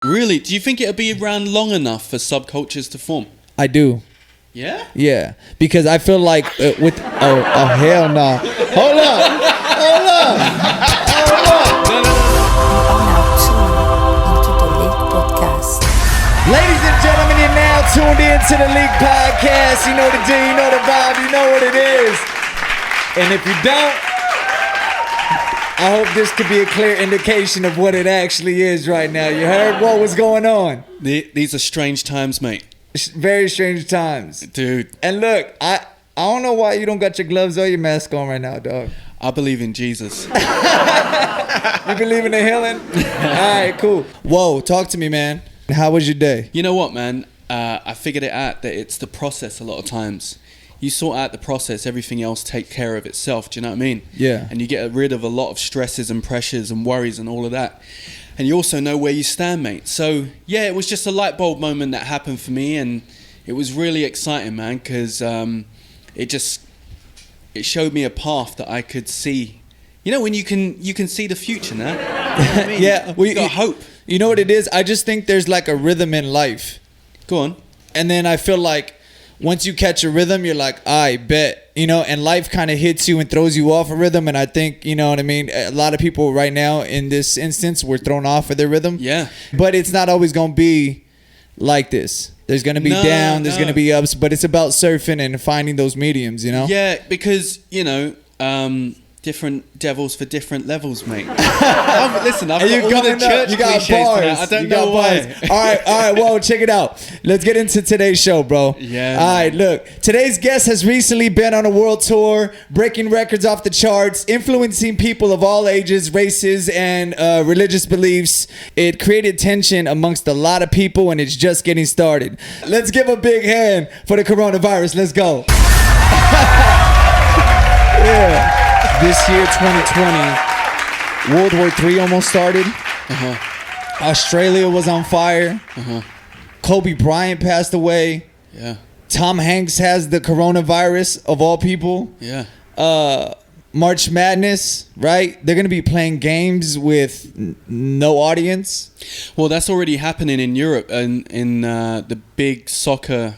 Really? Do you think it'll be around long enough for subcultures to form? I do. Yeah? Yeah. Because I feel like with... Oh, hell no. Hold up. Ladies and gentlemen, you're now tuned in to the LIQ Podcast. You know the D, you know the vibe, you know what it is. And if you don't, I hope this could be a clear indication of what it actually is right now. You heard what was going on? These are strange times, mate. Very strange times. Dude. And look, I don't know why you don't got your gloves or your mask on right now, dog. I believe in Jesus. You believe in the healing? All right, cool. Whoa, talk to me, man. How was your day? You know what, man? I figured it out that it's the process a lot of times. You sort out the process, everything else take care of itself. Do you know what I mean? Yeah. And you get rid of a lot of stresses and pressures and worries and all of that. And you also know where you stand, mate. So, yeah, it was just a light bulb moment that happened for me. And it was really exciting, man, because it showed me a path that I could see. You know, when you can see the future now. You know what I mean? Yeah. You got hope. You know what it is? I just think there's like a rhythm in life. Go on. And then I feel like once you catch a rhythm, you're like, I bet, you know, and life kind of hits you and throws you off a rhythm. And I think, you know what I mean? A lot of people right now in this instance were thrown off of their rhythm. Yeah. But it's not always going to be like this. There's going to be down, there's going to be ups, but it's about surfing and finding those mediums, you know? Yeah, because, you know, different devils for different levels, mate. Listen, I've got all the church cliches now. I don't know why. All right, well, check it out. Let's get into today's show, bro. Yeah. All right, look. Today's guest has recently been on a world tour, breaking records off the charts, influencing people of all ages, races, and religious beliefs. It created tension amongst a lot of people, and it's just getting started. Let's give a big hand for the coronavirus. Let's go. Yeah. This year, 2020, World War III almost started. Australia was on fire. Kobe Bryant passed away. Yeah. Tom Hanks has the coronavirus, of all people. Yeah. March Madness, right? They're going to be playing games with no audience. Well, that's already happening in Europe and in the big soccer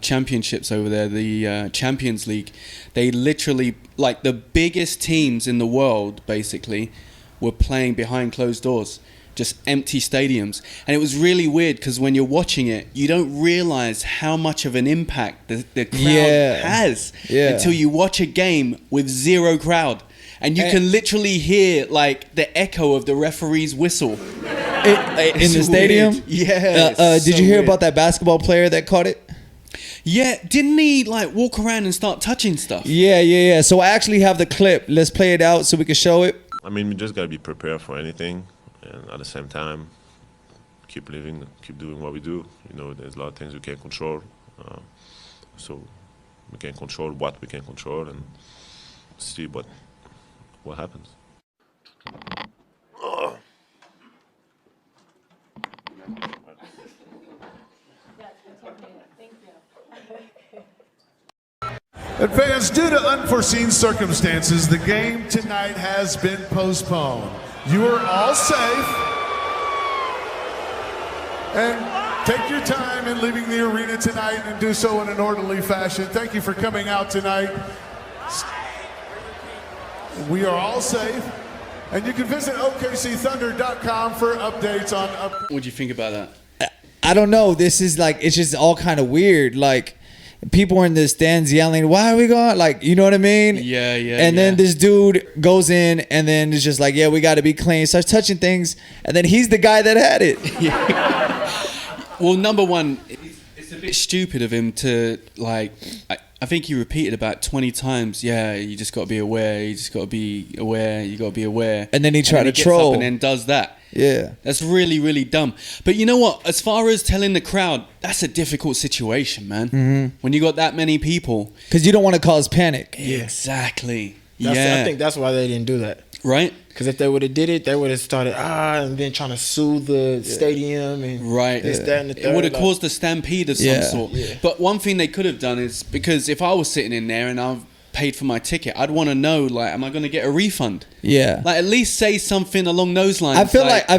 championships over there, the Champions League. They literally, like the biggest teams in the world, basically, were playing behind closed doors. Just empty stadiums. And it was really weird because when you're watching it, you don't realize how much of an impact the crowd has until you watch a game with zero crowd. And you can literally hear like the echo of the referee's whistle. In the stadium? Weird. Yeah. Did you hear about that basketball player that caught it? Yeah, didn't he like walk around and start touching stuff? Yeah. So I actually have the clip. Let's play it out so we can show it. I mean, we just got to be prepared for anything. And at the same time, keep living, keep doing what we do. You know, there's a lot of things we can't control. So we can control what we can control and see what happens. And fans, due to unforeseen circumstances, the game tonight has been postponed. You are all safe. And take your time in leaving the arena tonight and do so in an orderly fashion. Thank you for coming out tonight. We are all safe. And you can visit OKCThunder.com for updates on... What do you think about that? I don't know. This is like, it's just all kind of weird. Like, people are in the stands yelling, why are we going? Like, you know what I mean? Yeah. And then this dude goes in and then it's just like, yeah, we got to be clean. Starts touching things. And then he's the guy that had it. Well, number one, it's a bit stupid of him to, like, I think he repeated about 20 times, yeah, you just got to be aware, you just got to be aware, you got to be aware. And then he tried to gets troll. up and then does that. Yeah. That's really, really dumb. But you know what? As far as telling the crowd, that's a difficult situation, man. Mm-hmm. When you got that many people. Because you don't want to cause panic. Yeah. Exactly. I think that's why they didn't do that. Right? Because if they would have did it, they would have started and then trying to sue the stadium and this, that, and the third. It would have caused a stampede of some sort. Yeah. But one thing they could have done is, because if I was sitting in there and paid for my ticket. I'd want to know, like, am I going to get a refund? Yeah. Like, at least say something along those lines. I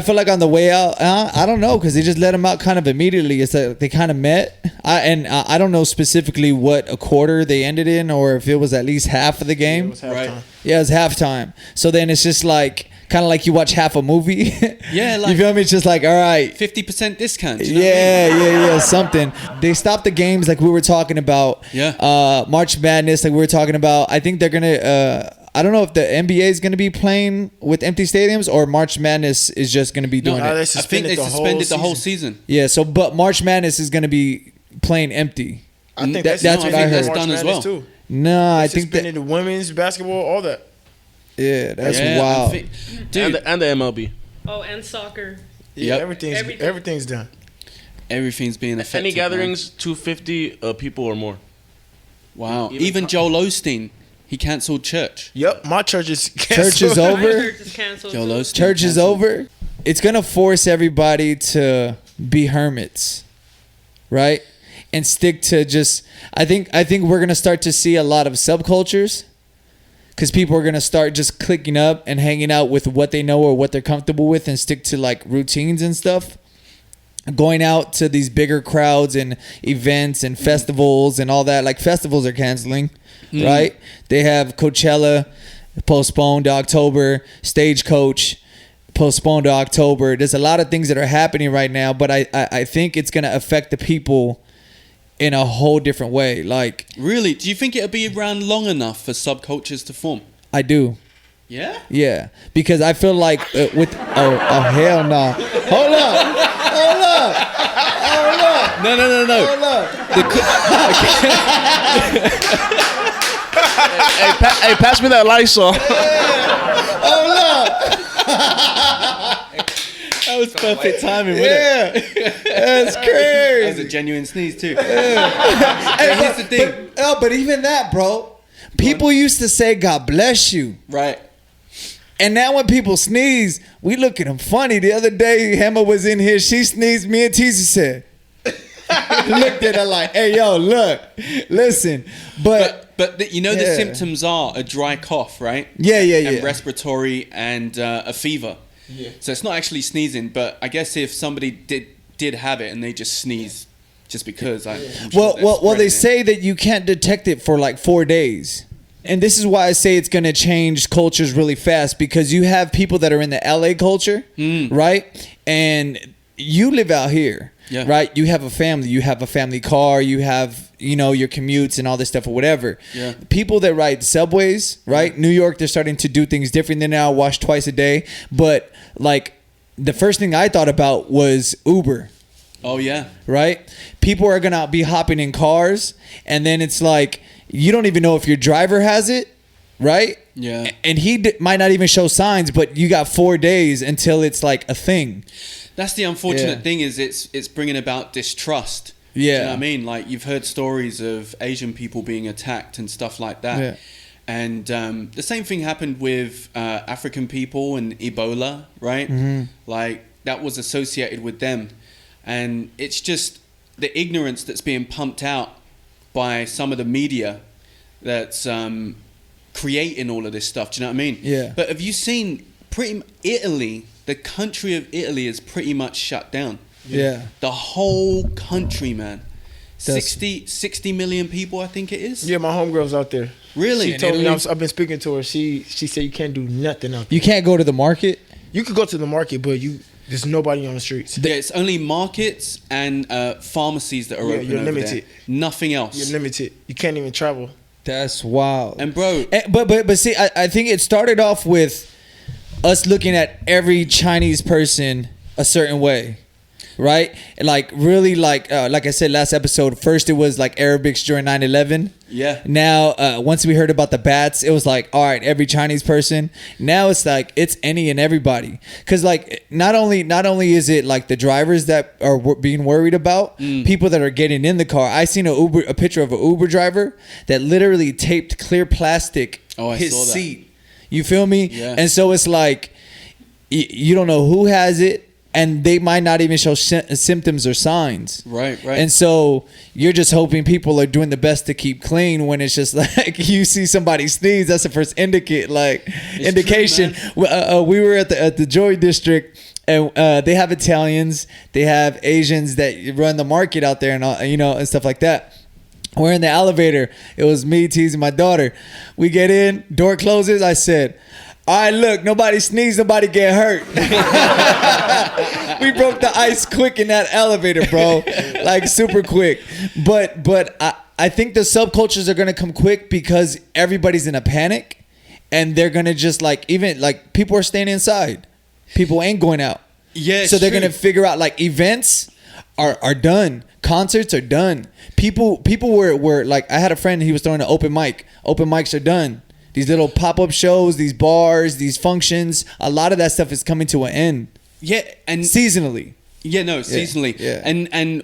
feel like on the way out, I don't know, because they just let him out kind of immediately. It's like they kind of met. I don't know specifically what a quarter they ended in, or if it was at least half of the game. It was halftime. Right. Yeah, it was halftime. So then it's just like kind of like you watch half a movie. Yeah, like you feel me? It's just like, all right. 50% discount. You know what I mean? Yeah, something. They stopped the games like we were talking about. Yeah. March Madness like we were talking about. I think they're gonna. I don't know if the NBA is gonna be playing with empty stadiums or March Madness is just gonna be doing No, it. they I think they suspended the whole season. Yeah. So, but March Madness is gonna be playing empty. I think That's that's what what I heard. March Done as Madness well. Too. No, I They think that. suspended the women's basketball, all that. Yeah, that's Yeah, wild. Dude, And the MLB. Oh, and soccer. Yeah, Yep. everything's done. everything's being affected. Any man. gatherings, 250 people or more. Wow. Even- Even Joel Osteen, he cancelled church. Yep, my church is Church is My over. church is canceled. Joel too. Osteen. Church is cancelled. over. It's gonna force everybody to be hermits, right? And stick to just. I think we're gonna start to see a lot of subcultures, because people are gonna start just clicking up and hanging out with what they know or what they're comfortable with, and stick to like routines and stuff. Going out to these bigger crowds and events and festivals and all that. Like festivals are canceling, right? They have Coachella postponed to October, Stagecoach postponed to October. There's a lot of things that are happening right now, but I think it's gonna affect the people in a whole different way. Like, Really? Do you think it'll be around long enough for subcultures to form? I do. Yeah? Yeah, because I feel like with hell no. Hold up. No. Hey, pass me that Lysol. That was perfect timing, wasn't it? Yeah, that's That was crazy. a genuine sneeze too. Hey, Here's the thing. but even that, bro. People used to say "God bless you," Right. and now when people sneeze, we look at them funny. The other day, Hema was in here. She sneezed. Me and Teasy said, looked at her like, "Hey, yo, look, listen." But You know the Yeah. symptoms are a dry cough, right? yeah. And respiratory and a fever. Yeah. So it's not actually sneezing, but I guess if somebody did have it and they just sneeze just because, I'm sure they're Well, they spreading it. say that you can't detect it for like 4 days. And this is why I say it's going to change cultures really fast, because you have people that are in the LA culture, right? And you live out here, Yeah. right? You have a family, you have a family car, you have, your commutes and all this stuff or whatever. Yeah. People that ride subways, right? New York, they're starting to do things different. They now wash twice a day. But like the first thing I thought about was Uber. Oh yeah. Right? People are gonna be hopping in cars, and then it's like you don't even know if your driver has it, right? Yeah. And he might not even show signs, but you got 4 days until it's like a thing. That's the unfortunate Yeah. thing, is it's bringing about distrust. Yeah. Do you know what I mean? Like, you've heard stories of Asian people being attacked and stuff like that. Yeah. And the same thing happened with African people and Ebola, right? Like, that was associated with them. And it's just the ignorance that's being pumped out by some of the media that's creating all of this stuff. Do you know what I mean? Yeah. But have you seen Italy, the country of Italy is pretty much shut down. Yeah. The whole country, man. That's- 60 million people, I think it is. Yeah, my homegirl's out there. Really? She told me, I've been speaking to her. She said you can't do nothing out there. You can't go to the market. You could go to the market, but there's nobody on the streets. Yeah, it's only markets and pharmacies that are Yeah, open you're over limited. there. Nothing else. You're limited. You can't even travel. That's wild. And bro, But see, I think it started off with us looking at every Chinese person a certain way, right? Like really, like I said last episode. First, it was like Arabics during 9/11. yeah. Now, once we heard about the bats, it was like, all right, every Chinese person. Now it's like it's any and everybody, because like not only is it like the drivers that are being worried about, people that are getting in the car. I seen a picture of an Uber driver that literally taped clear plastic his saw that. seat. You feel me? Yeah. And so it's like you don't know who has it. and they might not even show symptoms or signs. Right. And so you're just hoping people are doing the best to keep clean when it's just like you see somebody sneeze, that's the first indication. True, we were at the Joy District, and they have Italians, they have Asians that run the market out there, and and stuff like that. We're in the elevator. It was me, teasing my daughter. We get in, door closes. I said, all right, look, nobody sneeze, nobody get hurt. We broke the ice quick in that elevator, bro. Like super quick. But I think the subcultures are gonna come quick because everybody's in a panic, and they're gonna just even people are staying inside. People ain't going out. Yeah. So they're gonna figure out events are done. Concerts are done. People were like, I had a friend, he was throwing an open mic. Open mics are done. These little pop-up shows, these bars, these functions, a lot of that stuff is coming to an end. Yeah, and seasonally. Yeah, no, seasonally. Yeah. And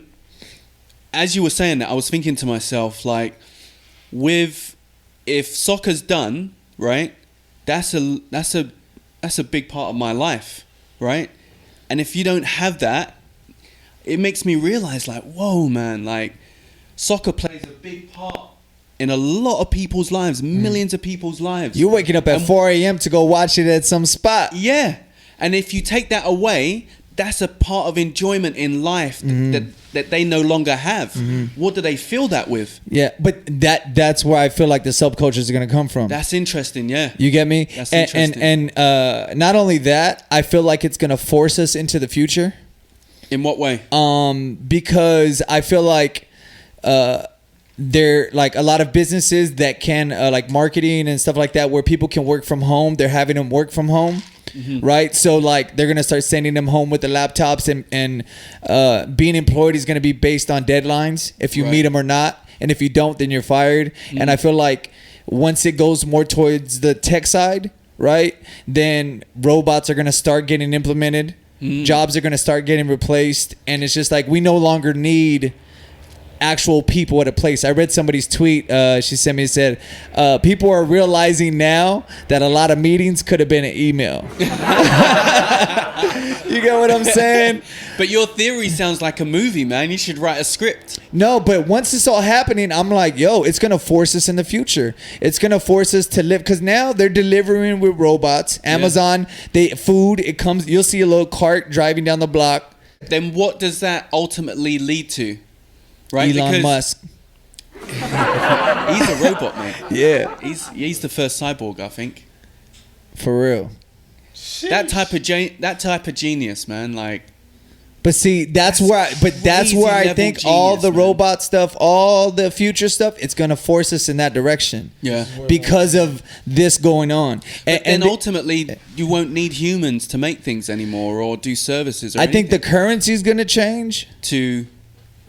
as you were saying that, I was thinking to myself, if soccer's done, right? That's a big part of my life, right? And if you don't have that, it makes me realize, whoa, man, soccer plays a big part in a lot of people's lives, millions of people's lives. You're waking up at 4 a.m. to go watch it at some spot. Yeah. And if you take that away, that's a part of enjoyment in life that they no longer have. What do they fill that with? Yeah, but that's where I feel like the subcultures are going to come from. That's interesting, yeah. You get me? That's interesting. And not only that, I feel like it's going to force us into the future. In what way? Because I feel like there a lot of businesses that can marketing and stuff like that, where people can work from home, they're having them work from home. Right, so they're gonna start sending them home with the laptops, and being employed is gonna be based on deadlines, if you meet them or not, and if you don't, then you're fired. And I feel like once it goes more towards the tech side, right, then robots are gonna start getting implemented, jobs are gonna start getting replaced, and it's just we no longer need actual people at a place. I read somebody's tweet. She sent me, said, people are realizing now that a lot of meetings could have been an email. You get what I'm saying? But your theory sounds like a movie, man. You should write a script. No, but once it's all happening, I'm like, yo, it's going to force us in the future. It's going to force us to live, because now they're delivering with robots. Amazon, food, it comes, you'll see a little cart driving down the block. Then what does that ultimately lead to? Right? Elon Musk. He's a robot, mate. Yeah. He's the first cyborg, I think. For real. That type of genius, man. But see, that's where I think all the robot stuff, all the future stuff, it's gonna force us in that direction. Yeah. Because of this going on. And ultimately, you won't need humans to make things anymore or do services. Or think the currency is gonna change to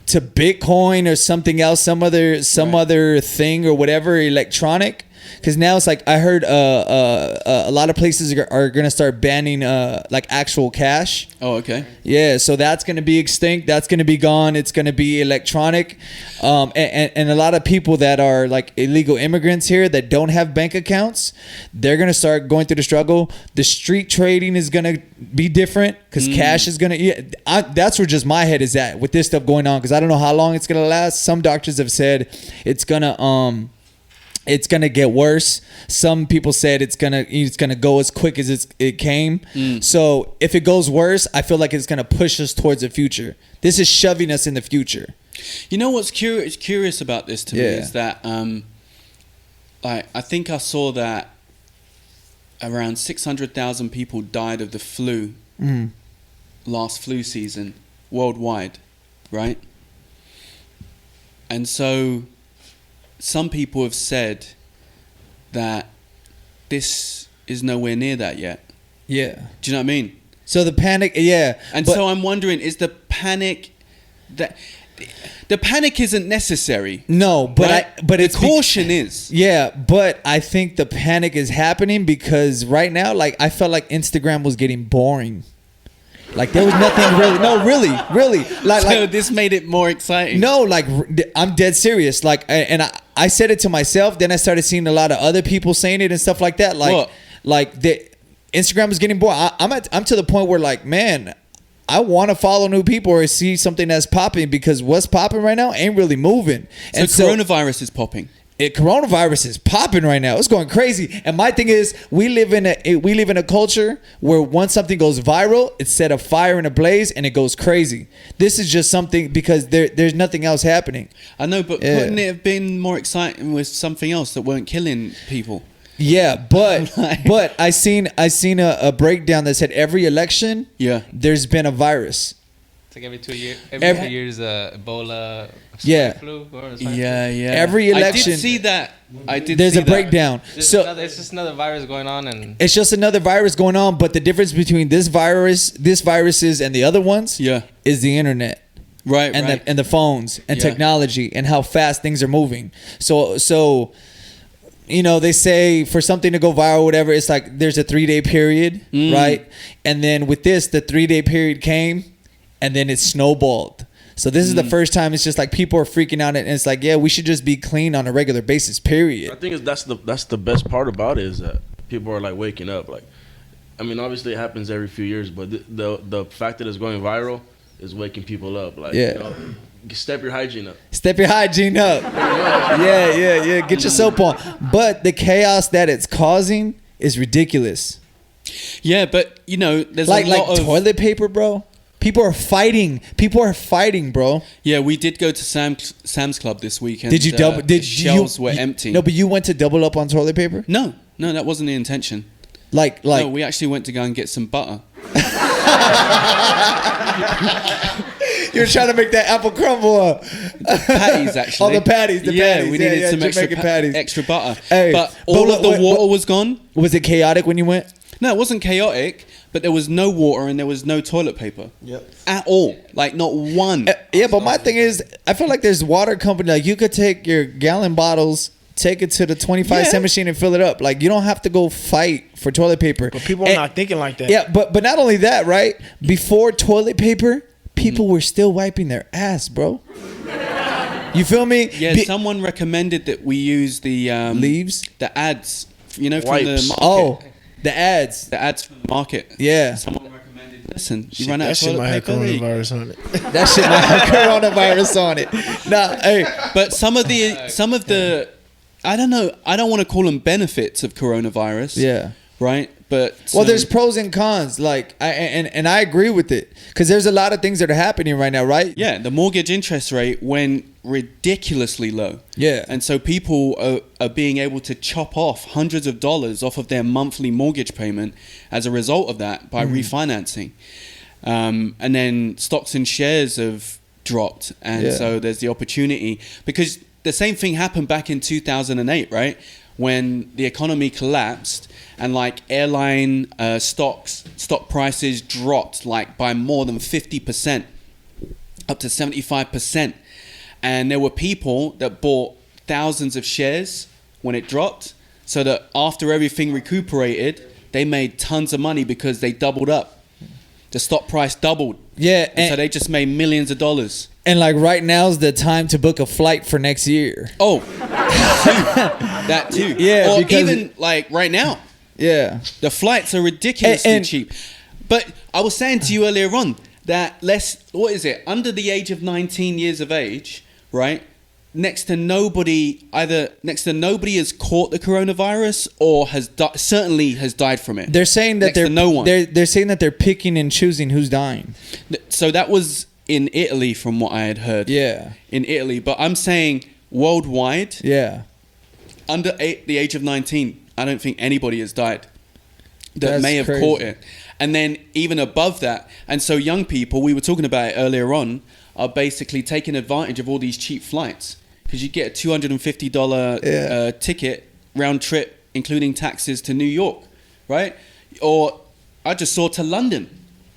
Bitcoin or something else, some other thing or whatever, electronic. Because now it's I heard a lot of places are going to start banning actual cash. Oh, okay. Yeah, so that's going to be extinct. That's going to be gone. It's going to be electronic. And a lot of people that are illegal immigrants here that don't have bank accounts, they're going to start going through the struggle. The street trading is going to be different because cash is going to... that's where just my head is at with this stuff going on, because I don't know how long it's going to last. Some doctors have said it's going to... it's gonna get worse. Some people said it's gonna go as quick as it came. So if it goes worse, I feel like it's gonna push us towards the future. This is shoving us in the future. You know what's curious about this to me is that I think I saw that around 600,000 people died of the flu last flu season worldwide, right? And so some people have said that this is nowhere near that yet. Yeah. Do you know what I mean? So the panic, yeah. And so I'm wondering, is the panic that... The panic isn't necessary. No, but right? but it's caution is. Yeah, but I think the panic is happening because right now, I felt like Instagram was getting boring. There was nothing really. No, really. So this made it more exciting. No, I'm dead serious. And I said it to myself. Then I started seeing a lot of other people saying it and stuff like that. What? The Instagram is getting boring. I'm to the point where man, I want to follow new people or see something that's popping, because what's popping right now ain't really moving. So coronavirus is popping. Coronavirus is popping right now. It's going crazy. And my thing is, we live in a culture where once something goes viral, it's set a fire in a blaze and it goes crazy. This is just something because there's nothing else happening. I know, but wouldn't it have been more exciting with something else that weren't killing people? Yeah, but I seen a breakdown that said every election, there's been a virus. It's like every 2 years. Every 2 years, Ebola, flu. Every election. I did see that. There's a breakdown. It's just another virus going on, and it's just another virus going on. But the difference between this viruses, and the other ones, is the internet, right? And the phones and technology and how fast things are moving. So. You know, they say for something to go viral, whatever, it's like there's a 3-day period, right? And then with this, the 3-day period came, and then it snowballed. So this is the first time it's just like people are freaking out, and it's like, yeah, we should just be clean on a regular basis, period. I think that's the best part about it, is that people are like waking up. Like, I mean, obviously it happens every few years, but the fact that it's going viral is waking people up. Like, you know, step your hygiene up. Step your hygiene up. Yeah. Get your soap on. But the chaos that it's causing is ridiculous. Yeah, but you know, there's like a lot of toilet paper, bro. People are fighting, bro. Yeah, we did go to Sam's Club this weekend. Did you double? The shelves were empty. No, but you went to double up on toilet paper? No, that wasn't the intention. Like no, we actually went to go and get some butter. You're trying to make that apple crumble up. Patties, actually. Oh, the patties. We needed some extra butter. Hey, but all of the water was gone. Was it chaotic when you went? No, it wasn't chaotic, but there was no water and there was no toilet paper. Yep. At all. Like, not one. But my thing is, I feel like there's water company, like you could take your gallon bottles, take it to the 25-cent machine and fill it up. Like, you don't have to go fight for toilet paper. But people are not thinking like that. Yeah, but not only that, right? Before toilet paper, people were still wiping their ass, bro. You feel me? Yeah, someone recommended that we use the leaves, the ads, you know, from Wipes. the market. Oh, the ads from the market. Yeah. Someone recommended. Listen, you run out of That shit toilet might have paper. coronavirus on it. That shit might have coronavirus on it. Nah, hey. But some of the I don't know. I don't want to call them benefits of coronavirus. Yeah. Right. But well, there's pros and cons. Like, I agree with it, because there's a lot of things that are happening right now, right? Yeah, the mortgage interest rate went ridiculously low. Yeah, and so people are being able to chop off hundreds of dollars off of their monthly mortgage payment as a result of that by refinancing. And then stocks and shares have dropped, and so there's the opportunity, because the same thing happened back in 2008, right? When the economy collapsed and like airline stock prices dropped like by more than 50%, up to 75%. And there were people that bought thousands of shares when it dropped, so that after everything recuperated, they made tons of money because they doubled up. The stock price doubled. Yeah. And so they just made millions of dollars. And like right now's the time to book a flight for next year. Oh, that too. Yeah. Or because even like right now. Yeah. The flights are ridiculously cheap. But I was saying to you earlier on that under the age of 19 years of age, right? Next to nobody has caught the coronavirus or certainly has died from it. They're saying that they're saying that they're picking and choosing who's dying. So that was in Italy, from what I had heard. Yeah. In Italy, but I'm saying worldwide. Yeah. Under the age of 19, I don't think anybody has died that may have crazy. caught it. And then even above that, and so young people, we were talking about it earlier on, are basically taking advantage of all these cheap flights, because you get a $250 ticket round trip, including taxes, to New York, right? Or I just saw to London,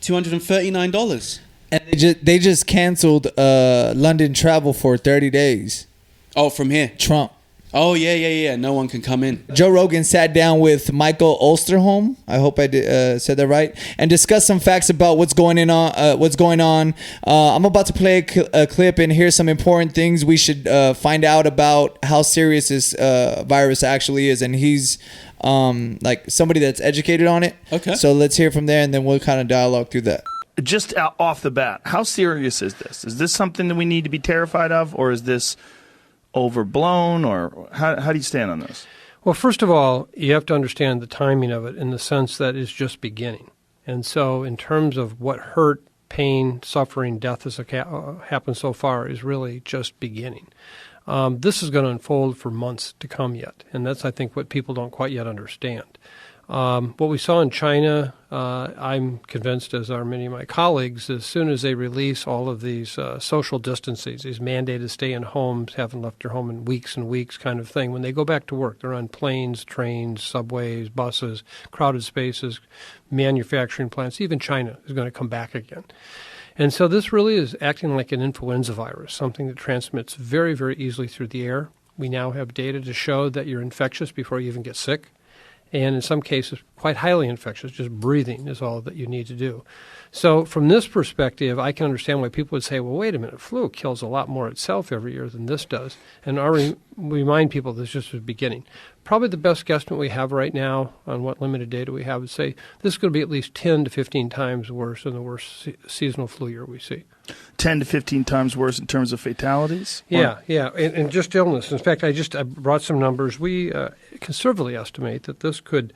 $239. And they just canceled London travel for 30 days. Oh, from here? Trump. Oh, yeah. No one can come in. Joe Rogan sat down with Michael Osterholm. I hope I said that right. And discussed some facts about what's going on. I'm about to play a clip, and here's some important things we should find out about how serious this virus actually is. And he's like somebody that's educated on it. Okay. So let's hear from there, and then we'll kind of dialogue through that. just off the bat, how serious is this? Is this something that we need to be terrified of, or is this overblown, or how do you stand on this? Well, first of all, you have to understand the timing of it in the sense that it's just beginning. And so in terms of what hurt, pain, suffering, death has happened so far is really just beginning. This is going to unfold for months to come yet, and that's, I think, what people don't quite yet understand. What we saw in China, I'm convinced, as are many of my colleagues, as soon as they release all of these social distances, these mandated stay in homes, haven't left their home in weeks and weeks kind of thing, when they go back to work, they're on planes, trains, subways, buses, crowded spaces, manufacturing plants. Even China is going to come back again. And so this really is acting like an influenza virus, something that transmits very, very easily through the air. We now have data to show that you're infectious before you even get sick. And in some cases, quite highly infectious. Just breathing is all that you need to do. So from this perspective, I can understand why people would say, well, wait a minute, flu kills a lot more itself every year than this does. And I remind people this just was beginning. Probably the best guesstimate we have right now on what limited data we have would say this is going to be at least 10 to 15 times worse than the worst seasonal flu year we see. 10 to 15 times worse in terms of fatalities? Yeah. And just illness. In fact, I brought some numbers. We conservatively estimate that this could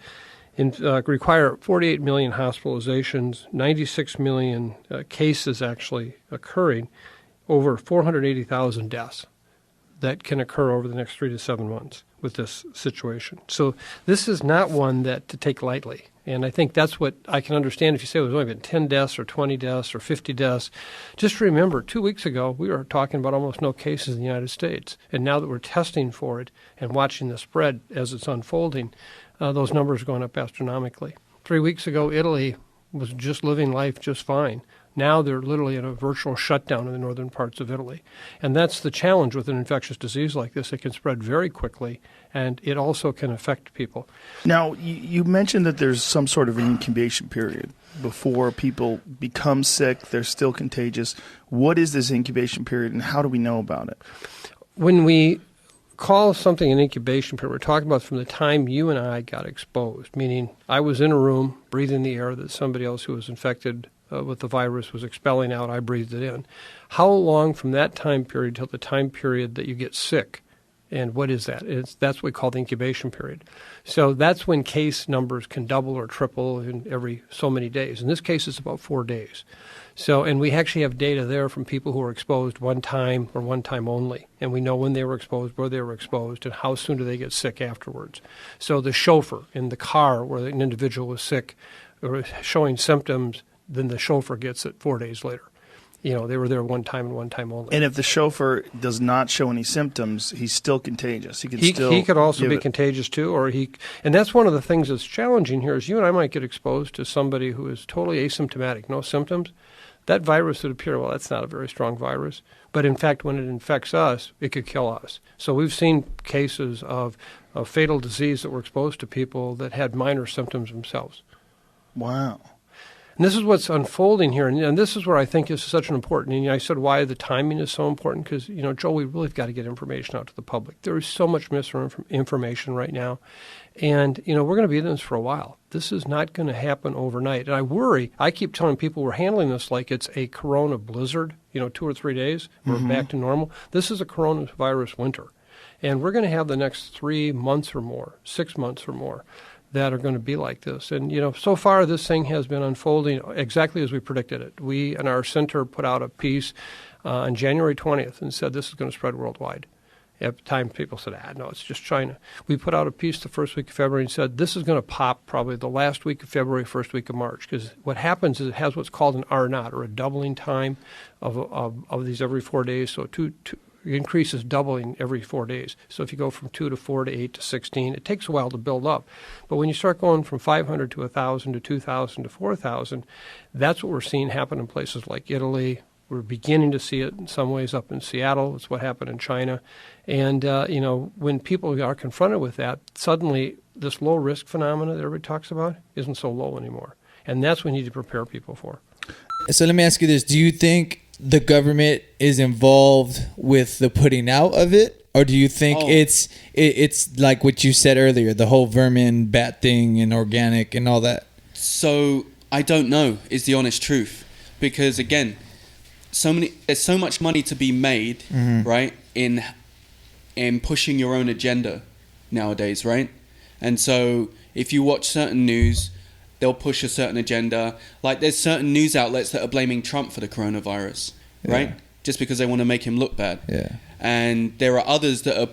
require 48 million hospitalizations, 96 million cases actually occurring, over 480,000 deaths that can occur over the next 3 to 7 months with this situation. So this is not one that to take lightly. And I think that's what I can understand if you say there's only been 10 deaths or 20 deaths or 50 deaths. Just remember, 2 weeks ago, we were talking about almost no cases in the United States. And now that we're testing for it and watching the spread as it's unfolding, those numbers are going up astronomically. 3 weeks ago, Italy was just living life just fine. Now they're literally in a virtual shutdown in the northern parts of Italy. And that's the challenge with an infectious disease like this. It can spread very quickly, and it also can affect people. Now, you mentioned that there's some sort of an incubation period before people become sick. They're still contagious. What is this incubation period, and how do we know about it? When we call something an incubation period, we're talking about from the time you and I got exposed, meaning I was in a room breathing the air that somebody else who was infected with the virus was expelling out, I breathed it in. How long from that time period till the time period that you get sick? And what is that? That's what we call the incubation period. So that's when case numbers can double or triple in every so many days. In this case, it's about 4 days. So, and we actually have data there from people who were exposed one time or one time only. And we know when they were exposed, where they were exposed, and how soon do they get sick afterwards. So the chauffeur in the car where an individual was sick or showing symptoms, then the chauffeur gets it 4 days later. You know, they were there one time and one time only. And if the chauffeur does not show any symptoms, he's still contagious. He could also be contagious too, and that's one of the things that's challenging here is you and I might get exposed to somebody who is totally asymptomatic, no symptoms. That virus would appear, well, that's not a very strong virus. But in fact, when it infects us, it could kill us. So we've seen cases of fatal disease that were exposed to people that had minor symptoms themselves. Wow. And this is what's unfolding here, and this is where I think is such an important, and I said why the timing is so important, because, Joel, we really have got to get information out to the public. There is so much misinformation right now, and, we're going to be in this for a while. This is not going to happen overnight, and I worry. I keep telling people we're handling this like it's a corona blizzard, 2 or 3 days, we're back to normal. This is a coronavirus winter, and we're going to have the next 3 months or more, 6 months or more, that are going to be like this. And, so far this thing has been unfolding exactly as we predicted it. We and our center put out a piece on January 20th and said this is going to spread worldwide. At the time, people said, no, it's just China. We put out a piece the first week of February and said this is going to pop probably the last week of February, first week of March, because what happens is it has what's called an R0, or a doubling time of these every 4 days. So increase is doubling every 4 days. So if you go from 2 to 4 to 8 to 16, it takes a while to build up. But when you start going from 500 to 1,000 to 2,000 to 4,000, that's what we're seeing happen in places like Italy. We're beginning to see it in some ways up in Seattle. It's what happened in China. And, when people are confronted with that, suddenly this low-risk phenomena that everybody talks about isn't so low anymore. And that's what we need to prepare people for. So let me ask you this. Do you think the government is involved with the putting out of it, or do you think it's like what you said earlier, the whole vermin bat thing and organic and all that? So I don't know is the honest truth. because again, there's so much money to be made, right, in pushing your own agenda nowadays, right? And so if you watch certain news, they'll push a certain agenda. Like there's certain news outlets that are blaming Trump for the coronavirus, right? Just because they want to make him look bad. Yeah. And there are others that are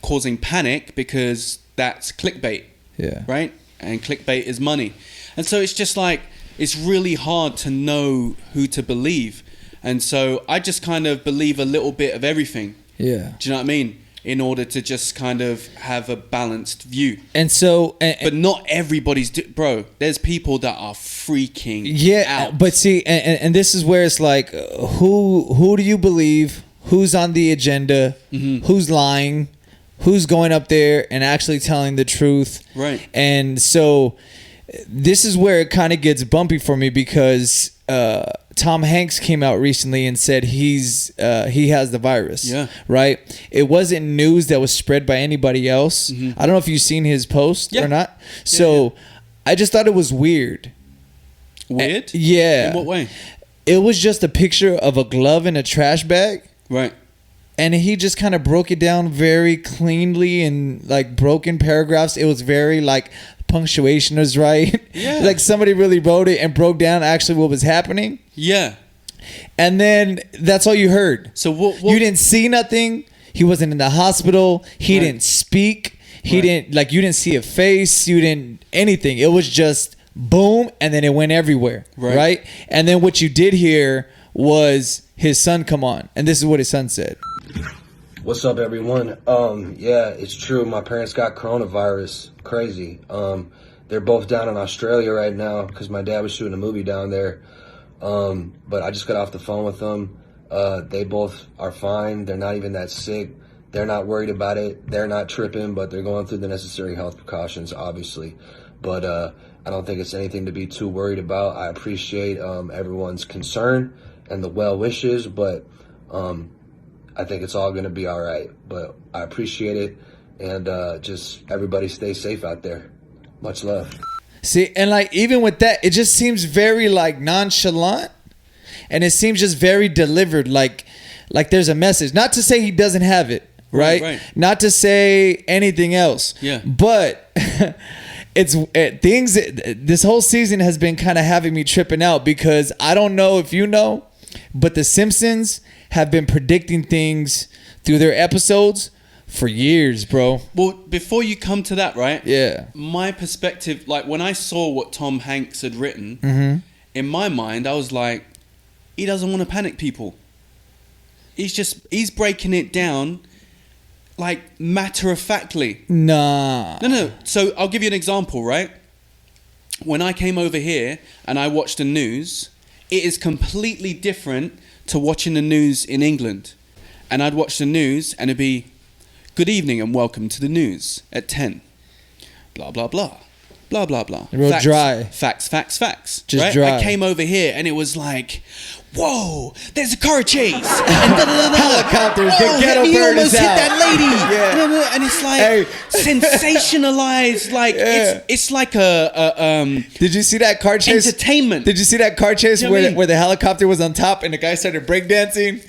causing panic because that's clickbait. Yeah. Right? And clickbait is money. And so it's just like, it's really hard to know who to believe. And so I just kind of believe a little bit of everything. Yeah. Do you know what I mean? In order to just kind of have a balanced view. And so... but not everybody's... Bro, there's people that are freaking out. But see, and this is where it's like, who do you believe? Who's on the agenda? Who's lying? Who's going up there and actually telling the truth? Right. And so this is where it kind of gets bumpy for me because Tom Hanks came out recently and said he has the virus. Yeah. Right? It wasn't news that was spread by anybody else. I don't know if you've seen his post or not. So I just thought it was weird. Weird? Yeah. In what way? It was just a picture of a glove in a trash bag. Right. And he just kind of broke it down very cleanly in like broken paragraphs. It was very like punctuation was right. Yeah. Like somebody really wrote it and broke down actually what was happening. Yeah. And then that's all you heard. So what you didn't see nothing. He wasn't in the hospital. He didn't speak. He didn't like you didn't see a face. You didn't anything. It was just boom and then it went everywhere. Right? And then what you did hear was his son come on. And this is what his son said. What's up, everyone? Yeah, it's true. My parents got coronavirus. Crazy. They're both down in Australia right now because my dad was shooting a movie down there. But I just got off the phone with them. They both are fine. They're not even that sick. They're not worried about it. They're not tripping, but they're going through the necessary health precautions, obviously. But I don't think it's anything to be too worried about. I appreciate everyone's concern and the well wishes, but I think it's all going to be all right, but I appreciate it, and just everybody stay safe out there. Much love. See, and like even with that, it just seems very like nonchalant, and it seems just very delivered, like there's a message. Not to say he doesn't have it, right? Not to say anything else. Yeah. But this whole season has been kind of having me tripping out because I don't know if you know, but the Simpsons have been predicting things through their episodes for years, bro. Well, before you come to that, right? Yeah. My perspective, like when I saw what Tom Hanks had written, in my mind, I was like, he doesn't want to panic people. He's breaking it down like matter-of-factly. Nah. No. So I'll give you an example, right? When I came over here and I watched the news, it is completely different to watching the news in England. And I'd watch the news and it'd be, good evening and welcome to the news at 10. Blah, blah, blah. Blah, blah, blah. Real facts, dry. Facts. Just right? dry. I came over here and it was like, whoa, there's a car chase. And helicopters, oh, the ghetto he bird almost is hit out. that lady. Yeah. And it's like sensationalized. Like it's like a Did you see that car chase? Entertainment. Did you see that car chase You know what I mean? where the helicopter was on top and the guy started breakdancing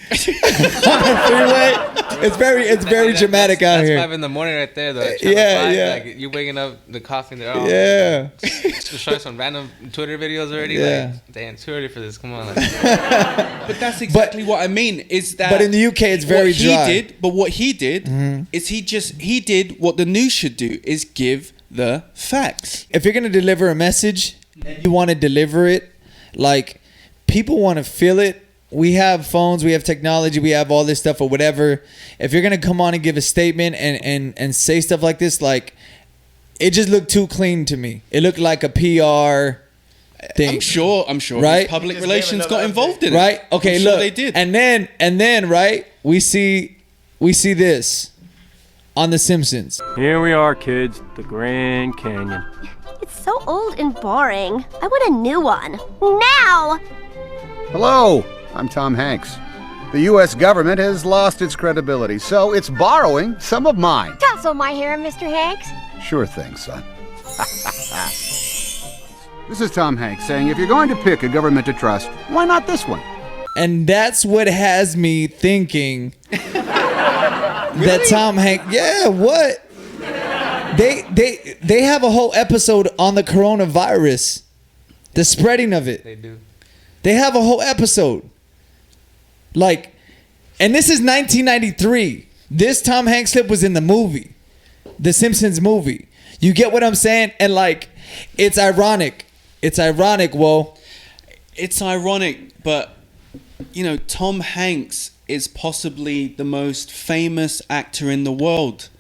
on the freeway? It's very dramatic out that's here. 5 in the morning right there, though. Yeah. Like, you waking up, the coffee in there. Oh, Yeah. Just showing some random Twitter videos already. Yeah. Like, damn, it's too early for this. Come on. But that's exactly what I mean. Is that? But in the UK, it's very dry. What he did is he did what the news should do: is give the facts. If you're gonna deliver a message and you want to deliver it, like people want to feel it. We have phones, we have technology, we have all this stuff or whatever. If you're gonna come on and give a statement and say stuff like this, like it just looked too clean to me. It looked like a PR thing. I'm sure. Right? Public relations got involved in it. Right? Okay, I'm look. sure they did. And then, right? We see this on The Simpsons. Here we are, kids. The Grand Canyon. It's so old and boring. I want a new one. Now! Hello, I'm Tom Hanks. The U.S. government has lost its credibility, so it's borrowing some of mine. Toss my hair, Mr. Hanks. Sure thing, son. This is Tom Hanks saying if you're going to pick a government to trust, why not this one? And that's what has me thinking that Tom Hanks. Yeah, what? They have a whole episode on the coronavirus, the spreading of it. They do. They have a whole episode. Like, and this is 1993. This Tom Hanks clip was in the movie, the Simpsons movie. You get what I'm saying? And like, it's ironic. It's ironic, Whoa. It's ironic, but, you know, Tom Hanks is possibly the most famous actor in the world.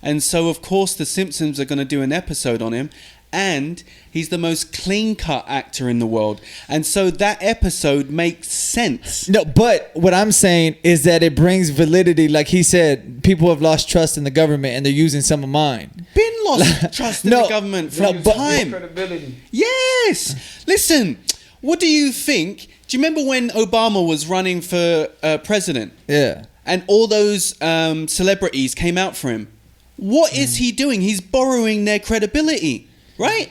And so, of course, the Simpsons are going to do an episode on him. And he's the most clean-cut actor in the world. And so that episode makes sense. No, but what I'm saying is that it brings validity. Like he said, people have lost trust in the government and they're using some of mine. Been lost trust in the government from time. Credibility. Yes. Listen, what do you think? Do you remember when Obama was running for president? Yeah. And all those celebrities came out for him. What is he doing? He's borrowing their credibility. Right?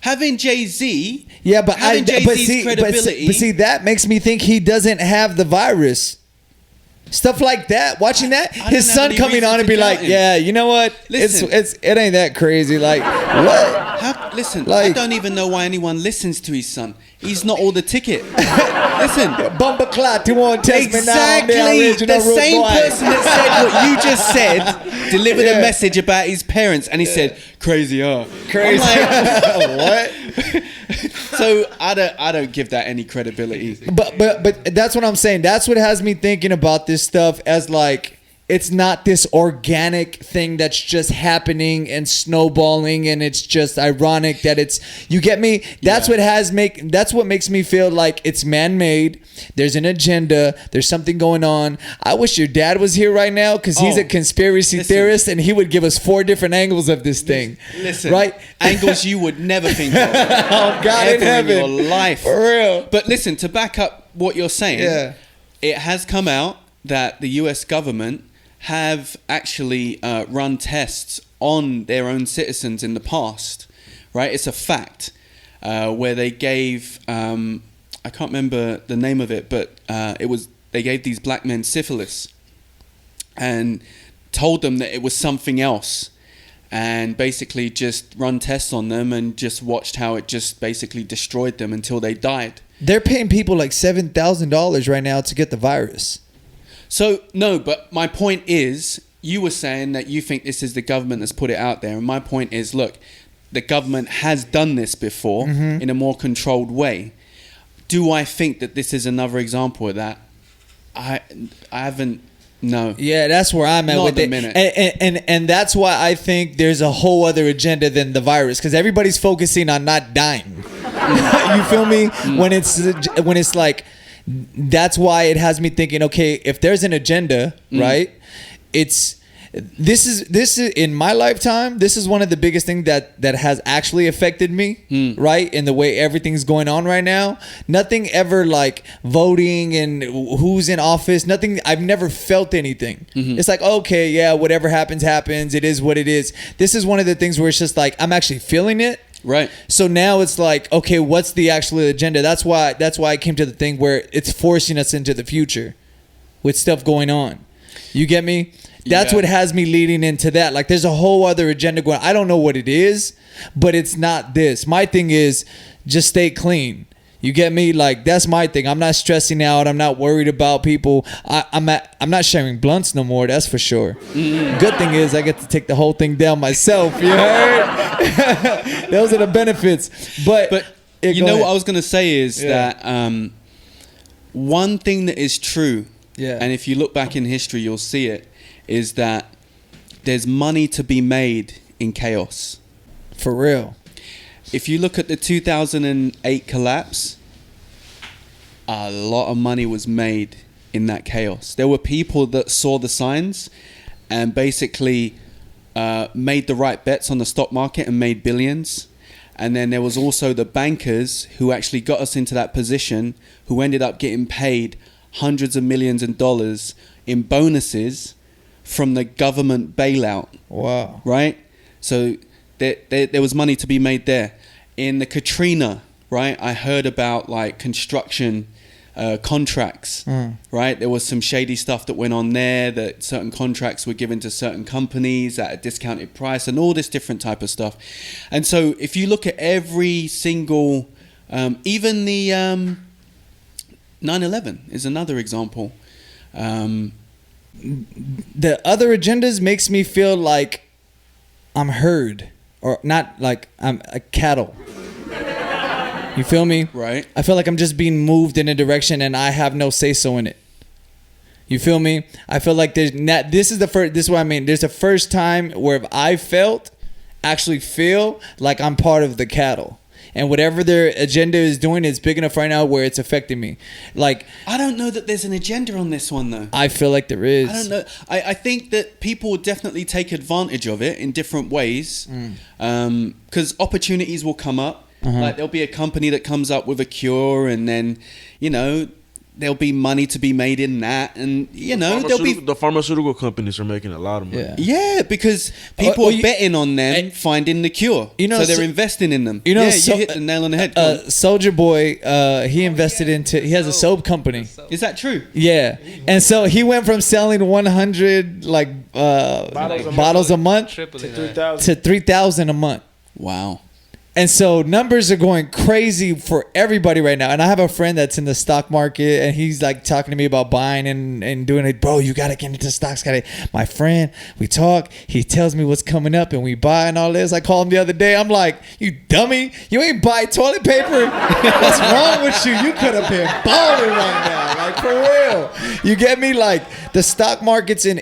Having Jay-Z. Yeah, but Jay-Z's credibility. But see, that makes me think he doesn't have the virus. Stuff like that. Watching that, his son coming on and be like, "Yeah, you know what? Listen, it ain't that crazy." Like what? Listen, I don't even know why anyone listens to his son. He's not all the ticket. Listen, bumper clot. You want to test me now? Exactly. The same person that said what you just said delivered a message about his parents, and he said, "Crazy, crazy." I'm like, what? So I don't give that any credibility. But that's what I'm saying. That's what has me thinking about this stuff as like, it's not this organic thing that's just happening and snowballing, and it's just ironic that it's, you get me? That's what makes me feel like it's man-made. There's an agenda. There's something going on. I wish your dad was here right now, because he's a conspiracy theorist, and he would give us 4 different angles of this thing. Listen, right? Angles you would never think of. Oh, God in heaven. In your life. For real. But listen, to back up what you're saying, it has come out that the US government have actually run tests on their own citizens in the past, right? It's a fact where they gave, I can't remember the name of it, but they gave these black men syphilis and told them that it was something else, and basically just run tests on them and just watched how it just basically destroyed them until they died. They're paying people like $7,000 right now to get the virus. So, no, but my point is, you were saying that you think this is the government that's put it out there. And my point is, look, the government has done this before in a more controlled way. Do I think that this is another example of that? I haven't, no. Yeah, that's where I'm at with it. And that's why I think there's a whole other agenda than the virus, because everybody's focusing on not dying. You feel me? When it's like, that's why it has me thinking, okay, if there's an agenda, right? This is in my lifetime, this is one of the biggest things that has actually affected me, right? In the way everything's going on right now. Nothing ever like voting and who's in office, nothing. I've never felt anything. It's like, okay, yeah, whatever happens. It is what it is. This is one of the things where it's just like, I'm actually feeling it. Right. So now it's like, okay, what's the actual agenda? That's why I came to the thing where it's forcing us into the future with stuff going on. You get me? That's what has me leading into that. Like, there's a whole other agenda going on. I don't know what it is, but it's not this. My thing is just stay clean. You get me? Like, that's my thing. I'm not stressing out. I'm not worried about people. I'm not sharing blunts no more. That's for sure. Good thing is I get to take the whole thing down myself. You heard? Those are the benefits. But you know what I was going to say is that one thing that is true, and if you look back in history, you'll see it, is that there's money to be made in chaos. For real. If you look at the 2008 collapse, a lot of money was made in that chaos. There were people that saw the signs and basically made the right bets on the stock market and made billions. And then there was also the bankers who actually got us into that position, who ended up getting paid hundreds of millions of dollars in bonuses from the government bailout. Wow. Right? So there was money to be made there. In the Katrina right, I heard about like construction contracts, right? There was some shady stuff that went on there, that certain contracts were given to certain companies at a discounted price and all this different type of stuff. And so if you look at every single, even the 9/11 is another example. The other agendas makes me feel like I'm herd, or not, like I'm a cattle. You feel me? Right. I feel like I'm just being moved in a direction and I have no say-so in it. You feel me? I feel like there's not, this is what I mean. There's the first time where I actually feel like I'm part of the cattle. And whatever their agenda is doing is big enough right now where it's affecting me. Like, I don't know that there's an agenda on this one, though. I feel like there is. I don't know. I think that people will definitely take advantage of it in different ways. Because opportunities will come up. Like, there'll be a company that comes up with a cure, and then, you know, there'll be money to be made in that, and the pharmaceutical companies are making a lot of money. Yeah, because people are betting on them finding the cure. So they're investing in them. You hit the nail on the head. Soldier Boy, he invested into. He has a soap company. Is that true? Yeah, and so he went from selling 100 bottles a month to 3,000 a month. Wow. And so numbers are going crazy for everybody right now. And I have a friend that's in the stock market, and he's like talking to me about buying and doing it. Bro, you got to get into stocks. My friend, we talk. He tells me what's coming up, and we buy and all this. I called him the other day. I'm like, you dummy. You ain't buy toilet paper? What's wrong with you? You could have been balling right now. Like, for real. You get me? Like, the stock market's in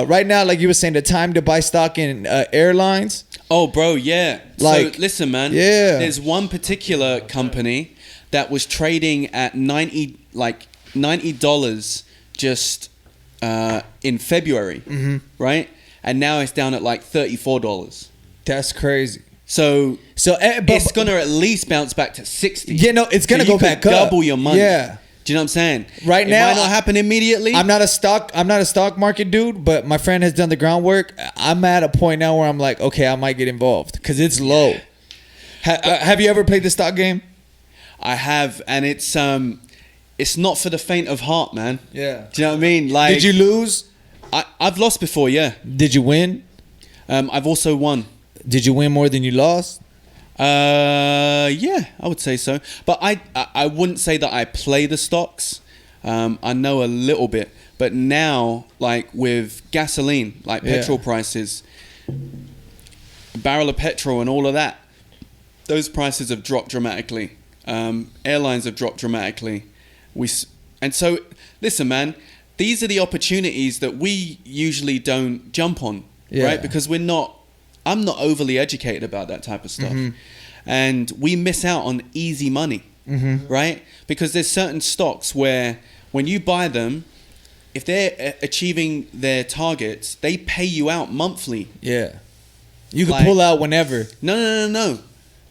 right now, like you were saying, the time to buy stock in airlines. Oh, bro, yeah. Like, so listen, man. Yeah. There's one particular company that was trading at $90 just in February, right? And now it's down at like $34. That's crazy. So it's gonna at least bounce back to 60. Yeah, no, it's gonna go back up. Double your money. Yeah. Do you know what I'm saying? Right now, it might not happen immediately. I'm not a stock market dude, but my friend has done the groundwork. I'm at a point now where I'm like, okay, I might get involved because it's low. Have you ever played the stock game? I have, and it's not for the faint of heart, man. Yeah. Do you know what I mean? Like, did you lose? I've lost before, yeah. Did you win? I've also won. Did you win more than you lost? Yeah, I would say so. But I wouldn't say that I play the stocks. I know a little bit. But now, like with gasoline, like petrol prices, a barrel of petrol and all of that, those prices have dropped dramatically. Airlines have dropped dramatically. And so, listen, man, these are the opportunities that we usually don't jump on, right? Because I'm not overly educated about that type of stuff. And we miss out on easy money, right? Because there's certain stocks where when you buy them, if they're achieving their targets, they pay you out monthly. Yeah. You can pull out whenever. No.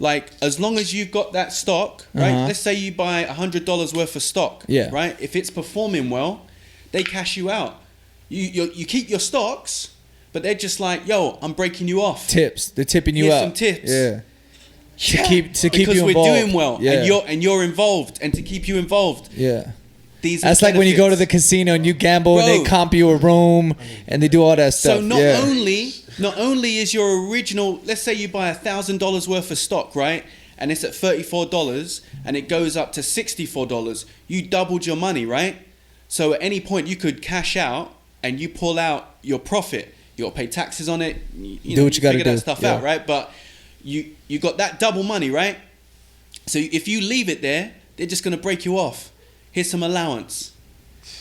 Like, as long as you've got that stock, right? Let's say you buy $100 worth of stock, right? If it's performing well, they cash you out. You keep your stocks, but they're just like, yo, I'm breaking you off. Tips. They're tipping you out. Some tips. Yeah. To keep because you involved. We're doing well, yeah. and you're involved, and to keep you involved. Yeah. That's like when you go to the casino and you gamble, and they comp you a room and they do all that stuff. So not only is your original, let's say you buy $1,000 worth of stock, right? And it's at $34 and it goes up to $64. You doubled your money, right? So at any point you could cash out and you pull out your profit. You got to pay taxes on it. Do what you got to do. Figure that stuff out, right? But you got that double money, right? So if you leave it there, they're just going to break you off. Here's some allowance.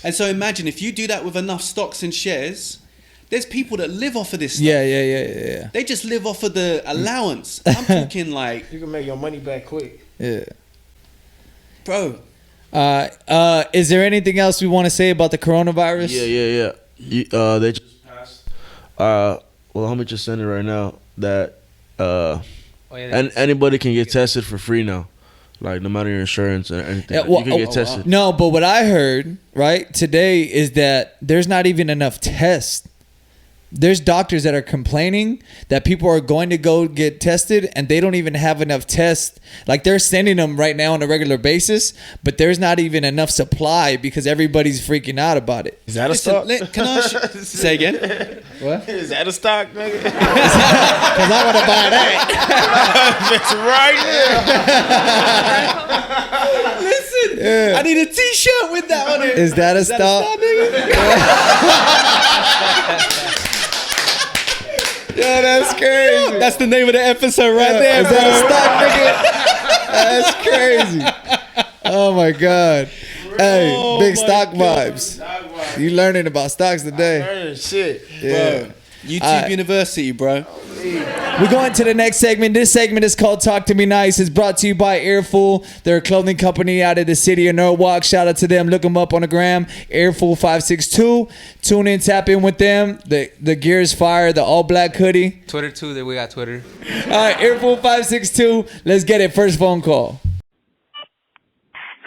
And so imagine if you do that with enough stocks and shares, there's people that live off of this stuff. Yeah. They just live off of the allowance. I'm talking like... You can make your money back quick. Yeah. Bro. Is there anything else we want to say about the coronavirus? Yeah. They just passed... well, let me just send it right now that... and anybody can get tested for free now. Like, no matter your insurance or anything. You can get tested. No, but what I heard, right, today is that there's not even enough tests There's doctors that are complaining that people are going to go get tested and they don't even have enough tests. Like they're sending them right now on a regular basis, but there's not even enough supply because everybody's freaking out about it. Is that a stock? Can I say again? What? Is that a stock, nigga? Because I want to buy that. That's right Listen, I need a T-shirt with that on it. Is that a stock? Yeah, that's crazy. That's the name of the episode right there, Is bro. that a stock, nigga? That's crazy. Oh my god. Hey, big stock vibes. You learning about stocks today? Shit, Yeah. Bro, YouTube University, bro. We're going to the next segment. This segment is called Talk to Me Nice. It's brought to you by Earful. They're a clothing company out of the city of Norwalk. Shout out to them. Look them up on the gram. Earful562. Tune in, tap in with them. The gear is fire. The all black hoodie. Twitter too. That we got Twitter. All right, Earful562. Let's get it. First phone call.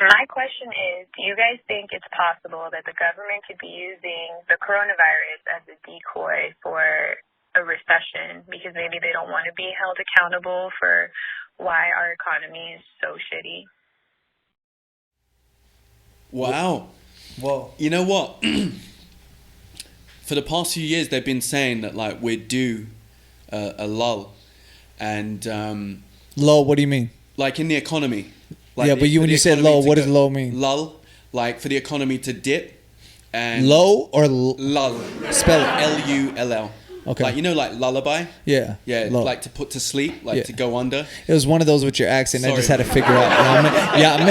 My question is, do you guys think it's possible that the government could be using the coronavirus as a decoy for a recession because maybe they don't want to be held accountable for why our economy is so shitty? Wow. Whoa. You know what? For the past few years, they've been saying that like we're due a lull, and Low, what do you mean? like in the economy. Like Yeah, but when you said low, what does low mean? Lull, like for the economy to dip, and Low or lull. Spell it. Lull. Okay. Like, you know, like lullaby? Yeah. Yeah, Low. like to put to sleep, like Yeah. to go under. It was one of those with your accent. I just had Sorry. to figure out. Yeah, I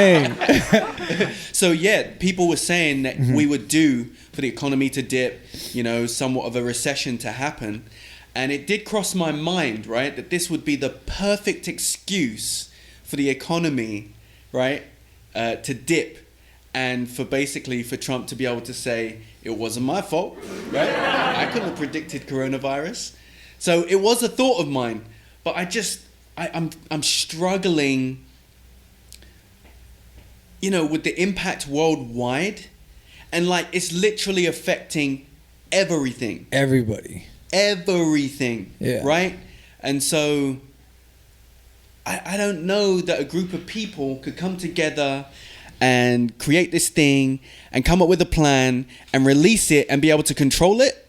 mean. So, yeah, people were saying that Mm-hmm. we were due for the economy to dip, you know, somewhat of a recession to happen. And it did cross my mind, right, that this would be the perfect excuse for the economy, right, to dip. And for basically for Trump to be able to say, it wasn't my fault, right? I couldn't have predicted coronavirus. So it was a thought of mine, but I'm struggling, you know, with the impact worldwide, and like it's literally affecting everything. Everybody. Everything. Yeah. Right? And so I don't know that a group of people could come together and create this thing and come up with a plan and release it and be able to control it.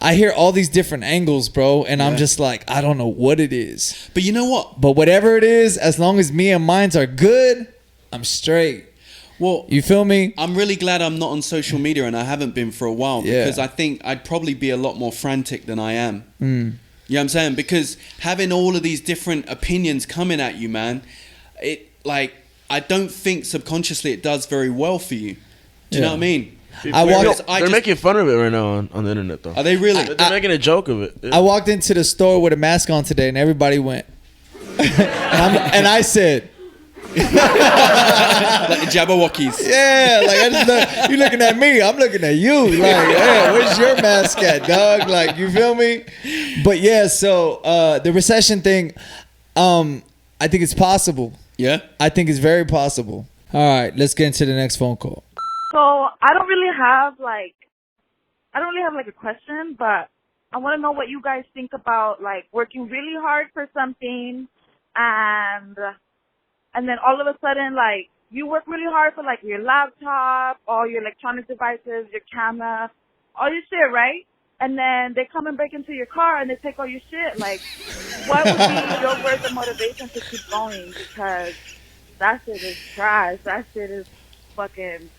I hear all these different angles, bro, and I'm just like, I don't know what it is. But you know what? But whatever it is, as long as me and mines are good, I'm straight. Well, you feel me? I'm really glad I'm not on social media, and I haven't been for a while, Yeah. because I think I'd probably be a lot more frantic than I am. Mm. You know what I'm saying? Because having all of these different opinions coming at you, man, it like I don't think subconsciously it does very well for you. Do you know what I mean? They're making fun of it right now on the internet, though. Are they really? They're making a joke of it. I walked into the store with a mask on today, and everybody went. and I said, like the Jabberwockies. yeah, like you looking at me, I'm looking at you. Like, hey, where's your mask at, dog? Like, you feel me? But yeah, so the recession thing, I think it's possible. Yeah? I think it's very possible. All right, let's get into the next phone call. So I don't really have like a question, but I want to know what you guys think about like working really hard for something and then all of a sudden like you work really hard for like your laptop, all your electronic devices, your camera, all your shit, right? And then they come and break into your car and they take all your shit. Like, what would be your words of motivation to keep going? Because that shit is trash. That shit is fucking...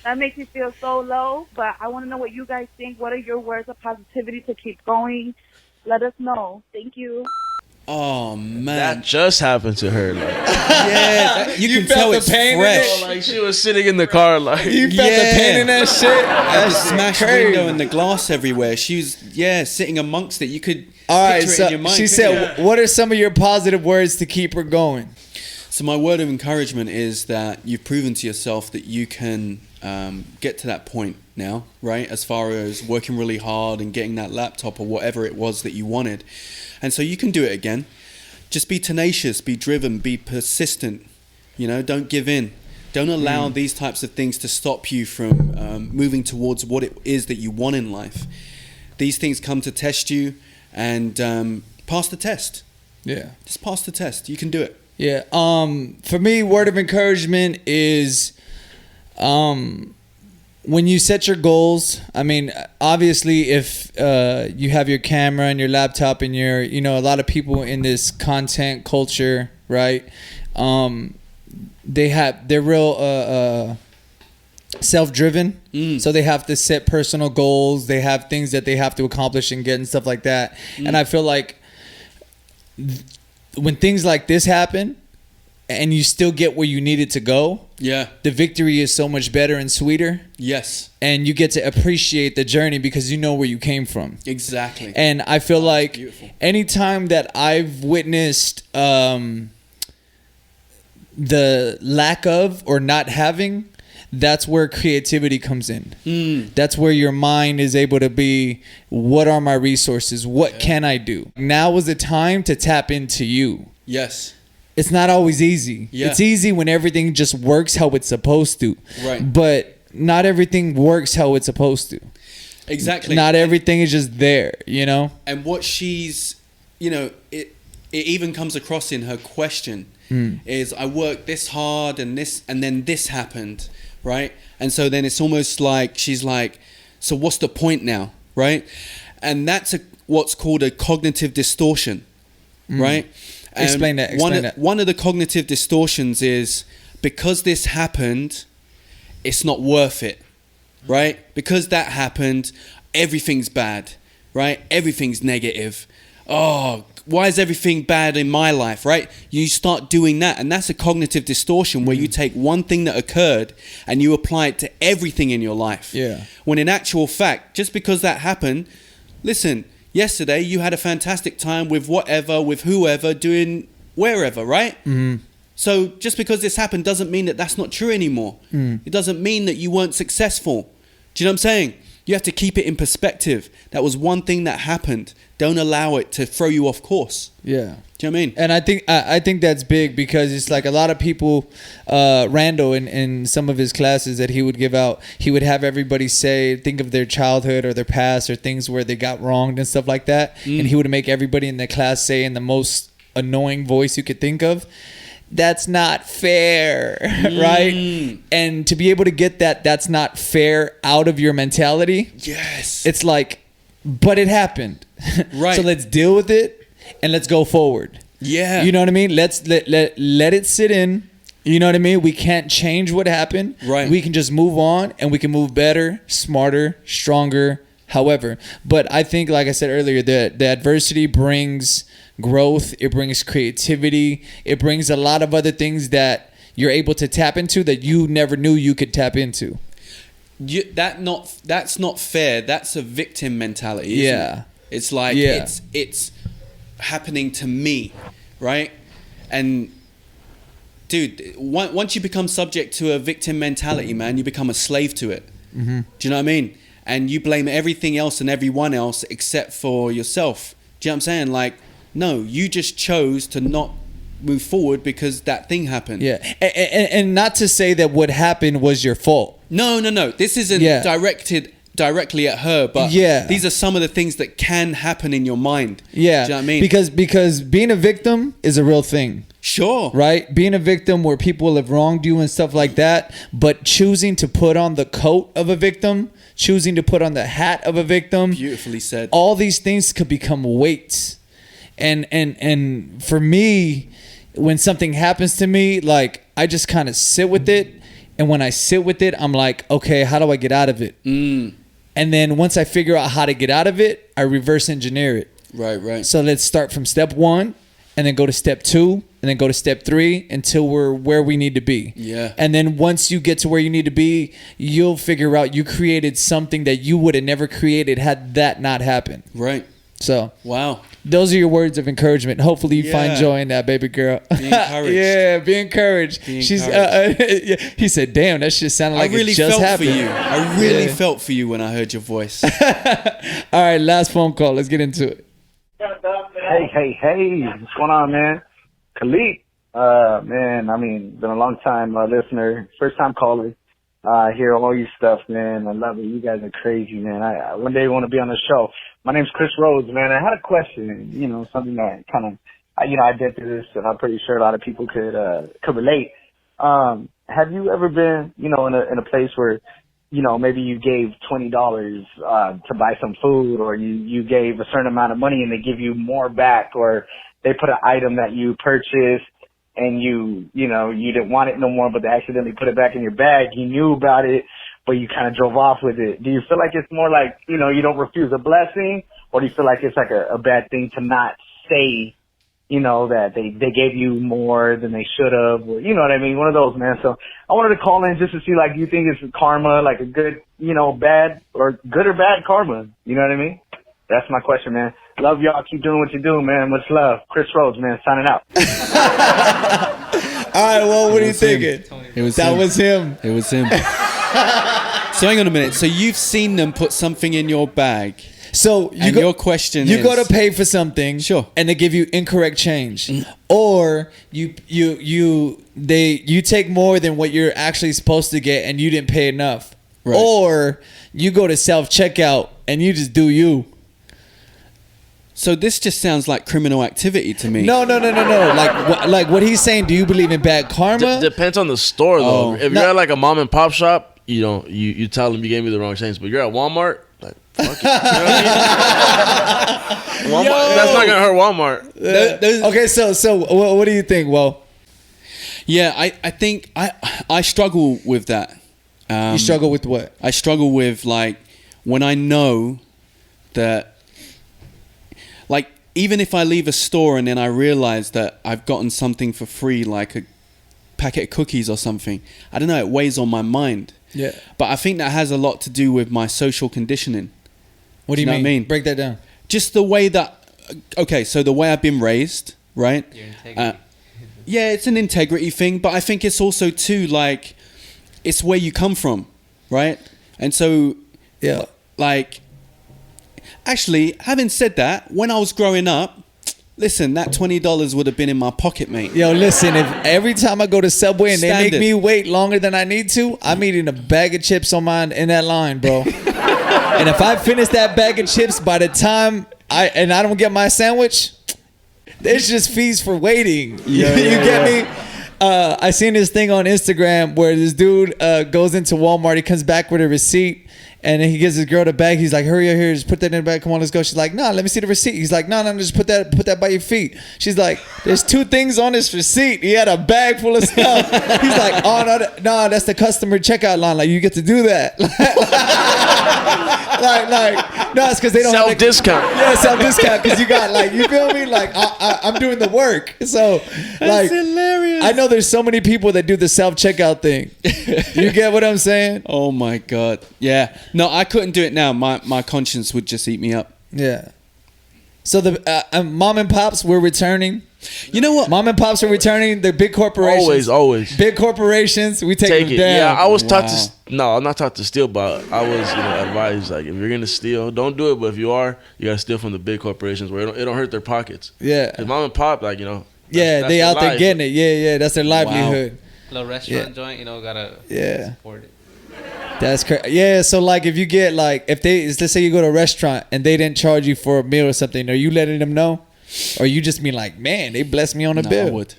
That makes me feel so low. But I want to know what you guys think. What are your words of positivity to keep going? Let us know. Thank you. Oh, man. That just happened to her. Like, yeah, you can tell it's fresh. Like she was sitting in the car, like You felt the pain in that shit? And the That's smashed crazy. window and the glass everywhere. She was, sitting amongst it. You could All right, picture it so in your mind. she couldn't said, you? what are some of your positive words to keep her going? So my word of encouragement is that you've proven to yourself that you can get to that point now, right? As far as working really hard and getting that laptop or whatever it was that you wanted. And so you can do it again. Just be tenacious, be driven, be persistent. You know, don't give in. Don't allow these types of things to stop you from moving towards what it is that you want in life. these things come to test you, and pass the test. Yeah. Just pass the test. You can do it. Yeah. For me, word of encouragement is when you set your goals. I mean, obviously, if you have your camera and your laptop and your, you know, a lot of people in this content culture, right? They're real self-driven, so they have to set personal goals. They have things that they have to accomplish and get and stuff like that. And I feel like when things like this happen and you still get where you needed to go, the victory is so much better and sweeter. Yes. And you get to appreciate the journey because you know where you came from. Exactly. And I feel like anytime that I've witnessed the lack of or not having, that's where creativity comes in. That's where your mind is able to be, what are my resources? What can I do? Now is the time to tap into you. Yes. It's not always easy. Yeah. It's easy when everything just works how it's supposed to. Right. But not everything works how it's supposed to. Exactly. Not everything is just there, you know? And what she's, you know, it even comes across in her question is, I worked this hard and then this happened, right? And so then it's almost like she's like, so what's the point now, right? And that's what's called a cognitive distortion, right? Explain that. One of the cognitive distortions is, because this happened, it's not worth it, right? Because that happened, everything's bad, right? Everything's negative. Oh, why is everything bad in my life, right? You start doing that, and that's a cognitive distortion where you take one thing that occurred and you apply it to everything in your life. Yeah. When in actual fact, just because that happened, listen, yesterday you had a fantastic time with whatever, with whoever, doing wherever, right? So just because this happened doesn't mean that that's not true anymore. It doesn't mean that you weren't successful. Do you know what I'm saying? You have to keep it in perspective. That was one thing that happened. Don't allow it to throw you off course. Yeah. Do you know what I mean? And I think that's big, because it's like a lot of people, Randall in some of his classes that he would give out, he would have everybody think of their childhood or their past or things where they got wronged and stuff like that. And he would make everybody in the class say in the most annoying voice you could think of, that's not fair, right? And to be able to get that's not fair out of your mentality. Yes. It's like, but it happened. Right. So let's deal with it and let's go forward. Yeah. You know what I mean? Let's let it sit in. You know what I mean? We can't change what happened. Right. We can just move on, and we can move better, smarter, stronger, however. But I think, like I said earlier, the adversity brings growth. It brings creativity. It brings a lot of other things that you're able to tap into that you never knew you could tap into. That's not fair. That's a victim mentality, isn't it? It's like it's happening to me, right? And dude, once you become subject to a victim mentality, man, you become a slave to it. Do you know what I mean? And you blame everything else and everyone else except for yourself. Do you know what I'm saying? Like, no, you just chose to not move forward because that thing happened. Yeah. And not to say that what happened was your fault. No. This isn't directed directly at her, but these are some of the things that can happen in your mind. Yeah. Do you know what I mean? Because being a victim is a real thing. Sure. Right? Being a victim where people have wronged you and stuff like that, but choosing to put on the coat of a victim, choosing to put on the hat of a victim. Beautifully said. All these things could become weights. And for me, when something happens to me, like, I just kind of sit with it. And when I sit with it, I'm like, okay, how do I get out of it? And then once I figure out how to get out of it, I reverse engineer it. Right. So let's start from step 1 and then go to step 2 and then go to step 3 until we're where we need to be. Yeah. And then once you get to where you need to be, you'll figure out you created something that you would have never created had that not happened. Right. So, wow. Those are your words of encouragement. Hopefully you find joy in that, baby girl. Be encouraged. Yeah, be encouraged. He said, damn, that shit sounded like really it just felt happened. for you. I really felt for you when I heard your voice. All right, last phone call. Let's get into it. Hey, what's going on, man? Khalid, man, I mean, been a long time listener, first time caller. hear all your stuff, man. I love it. You guys are crazy, man. I one day want to be on the show. My name's Chris Rhodes, man. I had a question, something that kind of, I did through this, and I'm pretty sure a lot of people could relate. Have you ever been, in a place where, maybe you gave $20 to buy some food, or you gave a certain amount of money and they give you more back, or they put an item that you purchased and you didn't want it no more, but they accidentally put it back in your bag. You knew about it, but you kind of drove off with it. Do you feel like it's more like, you don't refuse a blessing, or do you feel like it's like a bad thing to not say, that they gave you more than they should have, or, you know what I mean? One of those, man. So I wanted to call in just to see, like, do you think it's karma, like a good, bad, or good or bad karma? You know what I mean? That's my question, man. Love y'all. Keep doing what you do, man. Much love. Chris Rhodes, man. Signing out. All right, well, what are you thinking? That was him. It was him. So hang on a minute. So you've seen them put something in your bag. So your question you is, go to pay for something, sure, and they give you incorrect change, or you take more than what you're actually supposed to get, and you didn't pay enough, right. Or you go to self checkout and you just do you. So this just sounds like criminal activity to me. No. Like what he's saying. Do you believe in bad karma? Depends on the store though. If you're at like a mom and pop shop, you tell them you gave me the wrong change. But you're at Walmart, like fuck it. You know what I mean? Walmart, that's not gonna hurt Walmart. Okay, so what do you think? Well, yeah, I think I struggle with that. You struggle with what? I struggle with, like, when I know that, like, even if I leave a store and then I realize that I've gotten something for free, like a packet of cookies or something, I don't know, it weighs on my mind. Yeah. But I think that has a lot to do with my social conditioning. What do you know mean? What I mean? Break that down. Just the way that, okay, so the way I've been raised, right? Your integrity. Yeah, it's an integrity thing, but I think it's also too, like, it's where you come from, right? And so, yeah, like, actually, having said that, when I was growing up, listen, that $20 would have been in my pocket, mate. Yo, listen, if every time I go to Subway and Standard. they make me wait longer than I need to, I'm eating a bag of chips on mine in that line, bro. And if I finish that bag of chips by the time I don't get my sandwich, there's just fees for waiting. You get me? I seen this thing on Instagram where this dude goes into Walmart. He comes back with a receipt, and then he gives his girl the bag. He's like, "Hurry up here, just put that in the bag. Come on, let's go." She's like, "No, let me see the receipt." He's like, "No, just put that by your feet." She's like, "There's two things on this receipt." He had a bag full of stuff. He's like, "Oh no, that's the customer checkout line. Like, you get to do that." No, it's because they don't self have discount. Yeah, self discount because you got, like, you feel me? Like, I'm doing the work. So That's hilarious. I know there's so many people that do the self checkout thing. You get what I'm saying? Oh my God. Yeah. No, I couldn't do it now. My conscience would just eat me up. Yeah. So the mom and pops were returning. You know what? Mom and pops are returning. They're big corporations. Always. Big corporations. We take them it. down. Yeah, I was taught to. No, I'm not taught to steal, but I was advised, like, if you're gonna steal, don't do it. But if you are, you gotta steal from the big corporations where it don't hurt their pockets. Yeah. 'Cause mom and pop, like, that's they out there getting it. Yeah. That's their livelihood. Little restaurant joint, gotta support it. That's crazy. Yeah, so, like, if you get, like, let's say you go to a restaurant and they didn't charge you for a meal or something, are you letting them know? Or you just mean like, man, they blessed me on the bill? I would.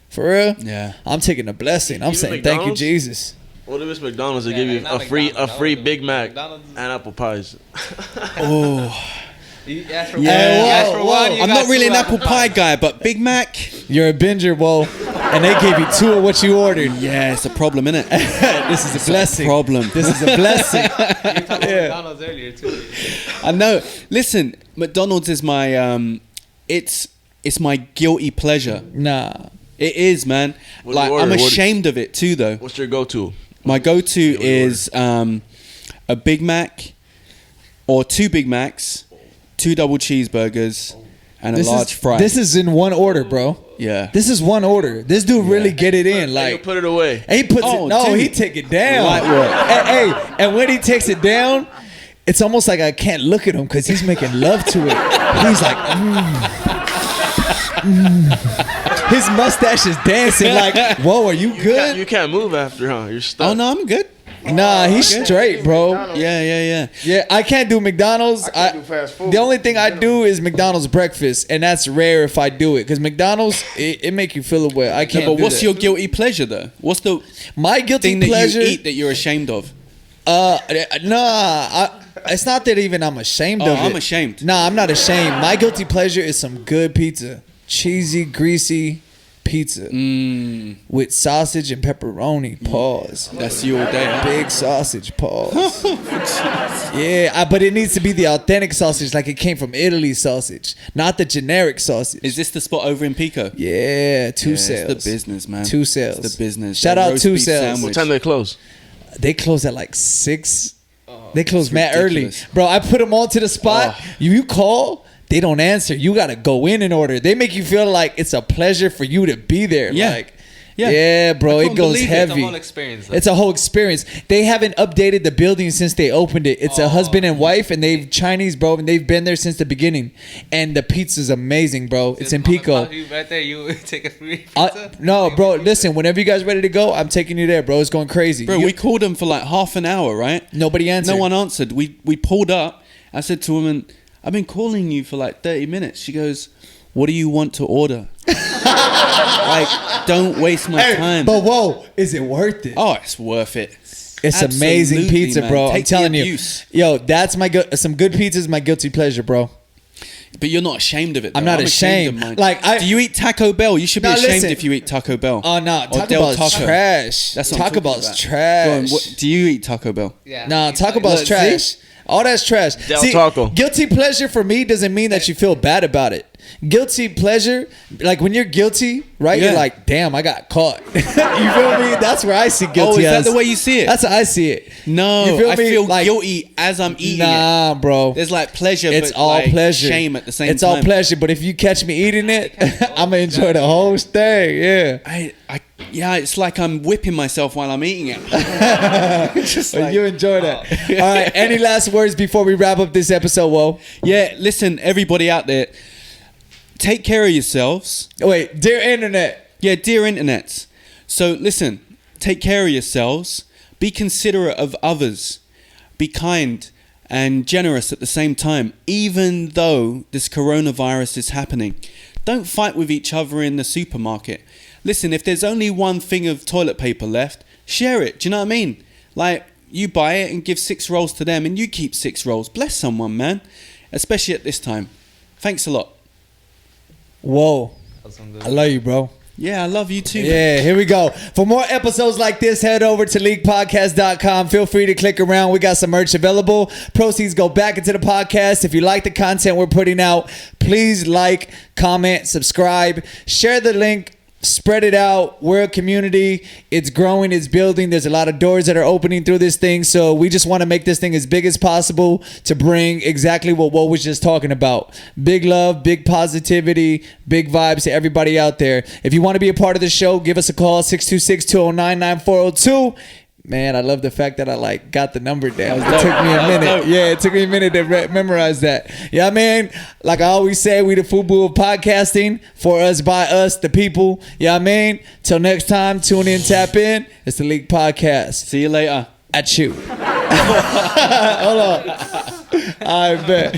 For real? Yeah. I'm taking a blessing. I'm saying thank you, Jesus. What if it's McDonald's? They give you a free Big Mac and apple pies. Oh. You ask for one. I'm not really an apple pie guy, but Big Mac. You're a binger, whoa. And they gave you two of what you ordered. Yeah, it's a problem, isn't it? This is a blessing. Problem. This is a blessing. You were talking about McDonald's earlier too. I know. Listen, McDonald's is my it's my guilty pleasure. Nah. It is, man. Like, I'm ashamed of it too, though. What's your go-to? My go-to is a Big Mac or 2 Big Macs, 2 double cheeseburgers, and a large fry. This is in one order, bro. Yeah. This is one order. This dude really get it in. Like, you put it away. He puts it. No, he take it down. Light work. Hey, and when he takes it down, it's almost like I can't look at him because he's making love to it. He's like, His mustache is dancing like, whoa, are you good? You can't move after, huh? You're stuck. Oh, no, I'm good. Nah, he's straight, bro. Yeah. I can't do McDonald's. I can't do fast food. The only thing I do is McDonald's breakfast, and that's rare if I do it because McDonald's it make you feel away. I can't. But do what's that. your guilty pleasure though? What's the my guilty thing that pleasure? you eat that you're ashamed of? It's not that even I'm ashamed of it. I'm ashamed. Nah, I'm not ashamed. My guilty pleasure is some good pizza, cheesy, greasy pizza with sausage and pepperoni. Pause. That's you all day. Huh? Big sausage. Pause. But it needs to be the authentic sausage, like it came from Italy sausage, not the generic sausage. Is this the spot over in Pico? Yeah, two sales. It's the business, man. 2 sales. It's the business. Shout That out roast 2 beef sales. sandwich. What time do they close? They close at like 6. They close mad ridiculous. early. Bro, I put them all to the spot. You call, they don't answer. You got to go in and order. They make you feel like it's a pleasure for you to be there. Yeah. Like, yeah, bro, it goes heavy. It's a whole experience. It's a whole experience. They haven't updated the building since they opened it. It's a husband and wife, and they've Chinese, bro, and they've been there since the beginning. And the pizza's amazing, bro. It's in Pico. You right there, you take a free pizza. No, bro, listen, whenever you guys ready to go, I'm taking you there, bro. It's going crazy. Bro, we called them for like half an hour, right? Nobody answered. No one answered. We pulled up. I said to a woman, I've been calling you for like 30 minutes. She goes, what do you want to order? Like, don't waste my time. But whoa, is it worth it? Oh, it's worth it. It's amazing Absolutely, pizza, man. bro. Take I'm telling the you. abuse. Yo, that's some good pizza is my guilty pleasure, bro. But you're not ashamed of it, though. I'm not ashamed. of mine. Like, do you eat Taco Bell? You should be Now, ashamed listen. if you eat Taco Bell. Oh, no. Or Taco Del Bell's Taco. trash. That's what I'm Taco talking Bell's about. trash. Go on, do you eat Taco Bell? Yeah. Nah, Taco Bell's Look, trash. see? All that's trash. Del Taco. Guilty pleasure for me doesn't mean that you feel bad about it. Guilty pleasure, like when you're guilty, right? Yeah. You're like, damn, I got caught. You feel me? That's where I see guilty. Oh, is that as. the way you see it? That's how I see it. No, You feel I me? feel Like- guilty as I'm eating Nah, it. bro. There's like pleasure, It's but all like pleasure. shame at the same It's time. all pleasure, but if you catch me eating it, I'm gonna enjoy the whole thing. Yeah. Yeah, it's like I'm whipping myself while I'm eating it. Just Well, like- you enjoy that. All right. Any last words before we wrap up this episode, Whoa? Yeah, listen, everybody out there, take care of yourselves. Wait, dear internet. Yeah, dear internets. So listen, take care of yourselves. Be considerate of others. Be kind and generous at the same time, even though this coronavirus is happening. Don't fight with each other in the supermarket. Listen, if there's only one thing of toilet paper left, share it. Do you know what I mean? Like, you buy it and give 6 rolls to them and you keep 6 rolls. Bless someone, man. Especially at this time. Thanks a lot. Whoa. I love you, bro. Yeah, I love you too. Yeah, here we go. For more episodes like this, head over to LIQPodcast.com. Feel free to click around. We got some merch available. Proceeds go back into the podcast. If you like the content we're putting out, please like, comment, subscribe, share the link. Spread it out. We're a community. It's growing. It's building. There's a lot of doors that are opening through this thing. So we just want to make this thing as big as possible to bring exactly what Wo was just talking about. Big love, big positivity, big vibes to everybody out there. If you want to be a part of the show, give us a call, 626-209-9402. Man, I love the fact that I got the number down. It took me a minute. Yeah, it took me a minute to memorize that. Yeah, man. Like I always say, we the FUBU of podcasting. For us, by us, the people. Yeah, I mean. Till next time, tune in, tap in. It's the LIQ Podcast. See you later. At you. Hold on. I bet.